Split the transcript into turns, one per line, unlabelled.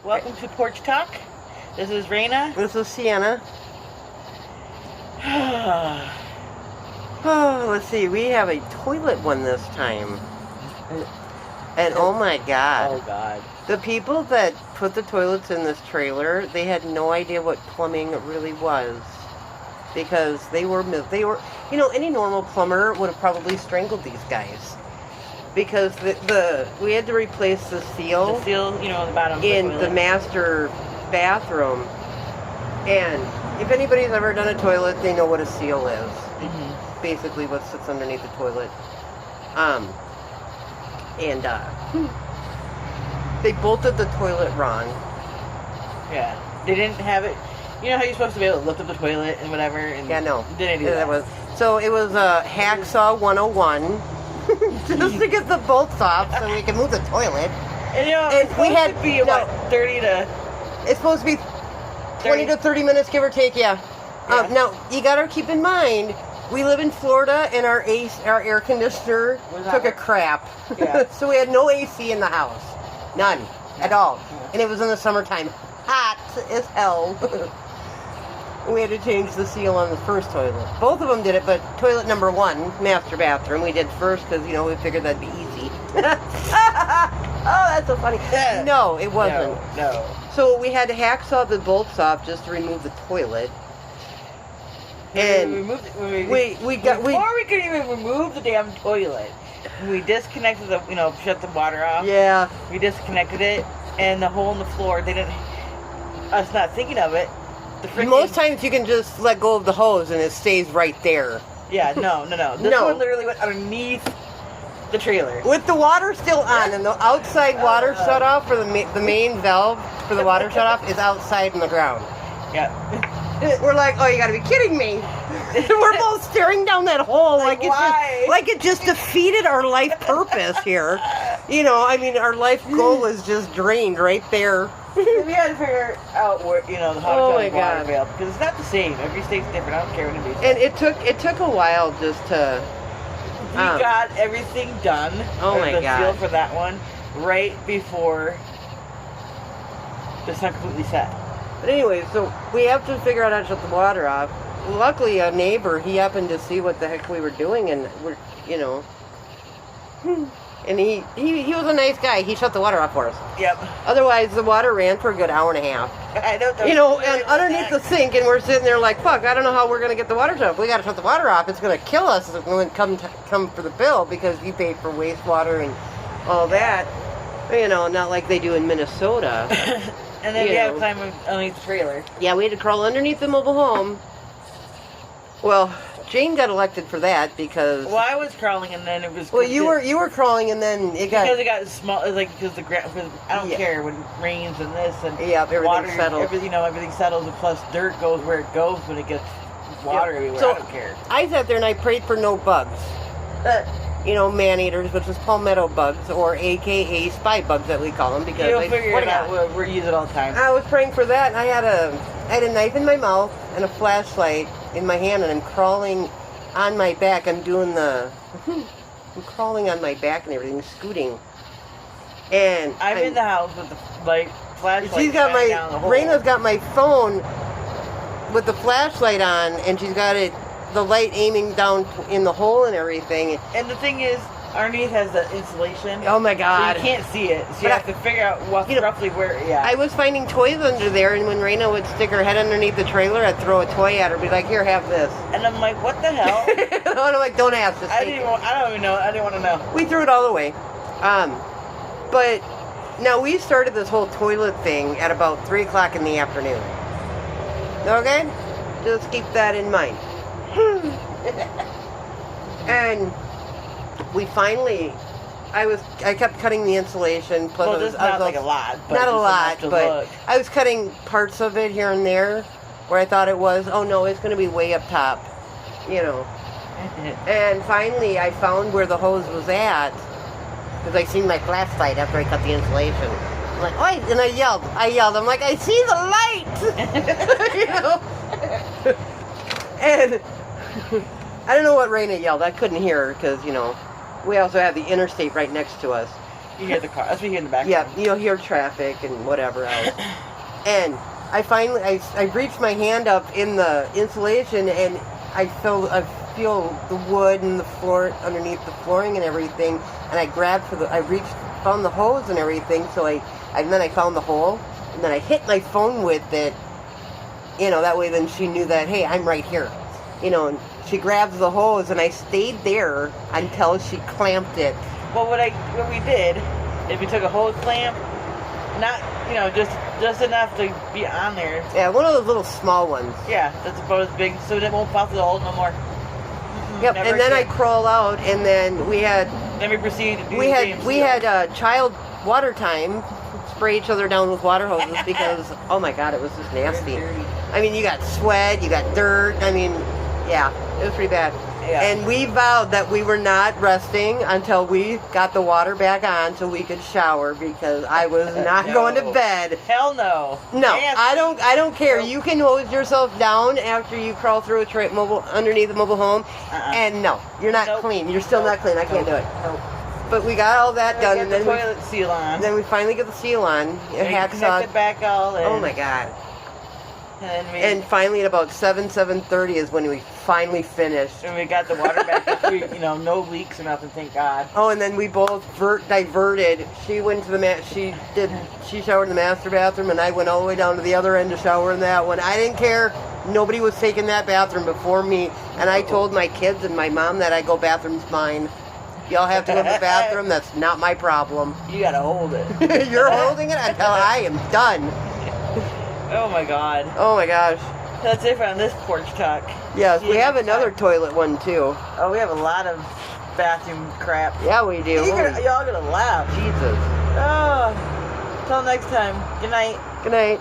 Welcome to Porch Talk. This is Raina.
This is Sienna. Oh, let's see. We have a toilet one this time. And oh my God.
Oh God.
The people that put the toilets in this trailer, they had no idea what plumbing really was. Because they were, you know, any normal plumber would have probably strangled these guys. Because we had to replace the seal.
The seal, you know, on the bottom.
In the master bathroom. And if anybody's ever done a toilet, they know what a seal is.
Mm-hmm.
Basically what sits underneath the toilet. They bolted the toilet wrong.
Yeah. They didn't have it. You know how you're supposed to be able to lift up the toilet and whatever? And
yeah, no.
Didn't do that.
So it was Hacksaw 101. Just to get the bolts off so we can move the toilet.
And you know, it's supposed to be about 30 to...
It's supposed to be 20 to 30 minutes, give or take, yeah. Now, you gotta keep in mind, we live in Florida and our air conditioner took a crap.
Yeah.
So we had no AC in the house. None. At all. And it was in the summertime. Hot as hell. We had to change the seal on the first toilet. Both of them did it, but toilet number 1, master bathroom, we did first because, you know, we figured that'd be easy. Oh, that's so funny. No, it wasn't.
No.
So we had to hacksaw the bolts off just to remove the toilet. And
before we could even remove the damn toilet, we disconnected the, you know, shut the water off.
Yeah.
We disconnected it, and the hole in the floor, they didn't, us not thinking of it.
Most times you can just let go of the hose and it stays right there.
Yeah, no. This one literally went underneath the trailer.
With the water still on and the outside water shut off for the main valve for the water shut off is outside in the ground.
Yeah.
We're like, oh, you gotta be kidding me. We're both staring down that hole like it just defeated our life purpose here. You know, I mean, our life goal was just drained right there.
We had to figure out where, you know, how to water valve, because it's not the same. Every state's different. I don't care what it is.
And it took a while just to.
We got everything done.
Oh my God!
The seal for that one right before it's not completely set.
But anyway, so we have to figure out how to shut the water off. Luckily, a neighbor, he happened to see what the heck we were doing, and we're, you know. And he was a nice guy. He shut the water off for us.
Yep.
Otherwise, the water ran for a good hour and a half.
I know.
You know, and underneath the sink, and we're sitting there like, fuck, I don't know how we're going to get the water shut off. We got to shut the water off. It's going to kill us when it come for the bill because you paid for wastewater and all that. You know, not like they do in Minnesota.
And then we had to climb underneath the trailer.
Yeah, we had to crawl underneath the mobile home. Well, Jane got elected for that because.
Well, I was crawling and then it was.
Well, you were crawling and then it got.
Because it got small, like because the ground. I don't care when it rains and this and
everything
water
settles.
Everything settles and plus dirt goes where it goes when it gets water everywhere.
So
I don't care.
I sat there and I prayed for no bugs. You know, man-eaters, which is palmetto bugs, or AKA spy bugs that we call them. Because
you'll figure it out. We're using it all the time.
I was praying for that, and I had a knife in my mouth and a flashlight in my hand, and I'm crawling on my back. I'm crawling on my back and everything, scooting. And
I'm in the house with the flashlight.
She's got Raina's got my phone with the flashlight on, and she's got the light aiming down in the hole and everything.
And the thing is, underneath has the insulation.
Oh my God!
So you can't see it, so you have to figure out roughly where. Yeah.
I was finding toys under there, and when Raina would stick her head underneath the trailer, I'd throw a toy at her, be like, "Here, have this."
And I'm like, "What the hell?"
And I'm like, "Don't ask this."
I don't even know. I didn't want to know.
We threw it all away. But now we started this whole toilet thing at about 3 o'clock in the afternoon. Okay, just keep that in mind. And we finally, I kept cutting the insulation. Plus
well, not like a lot. But
not a lot, but I was cutting parts of it here and there where I thought it was. Oh no, it's going to be way up top, you know. And finally, I found where the hose was at because I seen my flashlight after I cut the insulation. I'm like, oh! And I yelled. I'm like, I see the light, you know. And I don't know what Raina yelled. I couldn't hear her because, you know, we also have the interstate right next to us.
You hear the car. That's what you hear in the background.
Yeah, you'll hear traffic and whatever else. And I finally, I reached my hand up in the insulation, and I feel the wood and the floor underneath the flooring and everything. And I grabbed found the hose and everything. So and then I found the hole, and then I hit my phone with it. You know, that way then she knew that, hey, I'm right here. You know, and she grabs the hose, and I stayed there until she clamped it.
Well, what we did is we took a hose clamp, not, just enough to be on there.
Yeah, one of those little small ones.
Yeah, that's about as big, so it won't pop through the hole no more.
Yep, and then I crawl out, and then
Then we proceeded to do
we had child water time, spray each other down with water hoses because, oh my God, it was just nasty. I mean, you got sweat, you got dirt, I mean, yeah, it was pretty bad.
Yeah.
And we vowed that we were not resting until we got the water back on so we could shower because I was not going to bed.
Hell no.
No,
Yes.
I don't care. You can hose yourself down after you crawl through underneath a mobile home, and no, you're not clean. You're still not clean. I can't do it.
Nope.
But we got all that done, and
the
then
toilet seal on.
Then we finally get the seal on.
And connect it back all in.
Oh my God.
And
finally at about 7:30 is when we finally finished.
And we got the water back. No leaks or nothing, thank God.
Oh, and then we both diverted. She went to she showered in the master bathroom, and I went all the way down to the other end to shower in that one. I didn't care. Nobody was taking that bathroom before me, and I told my kids and my mom that bathroom's mine. Y'all have to go to the bathroom. That's not my problem.
You gotta hold it.
You're holding it until I am done.
Oh my God.
Oh my gosh.
That's it on this porch talk.
Yes, we have another toilet one too.
Oh, we have a lot of bathroom crap.
Yeah, we do.
Y'all gonna laugh.
Jesus.
Oh. Till next time. Good night.
Good night.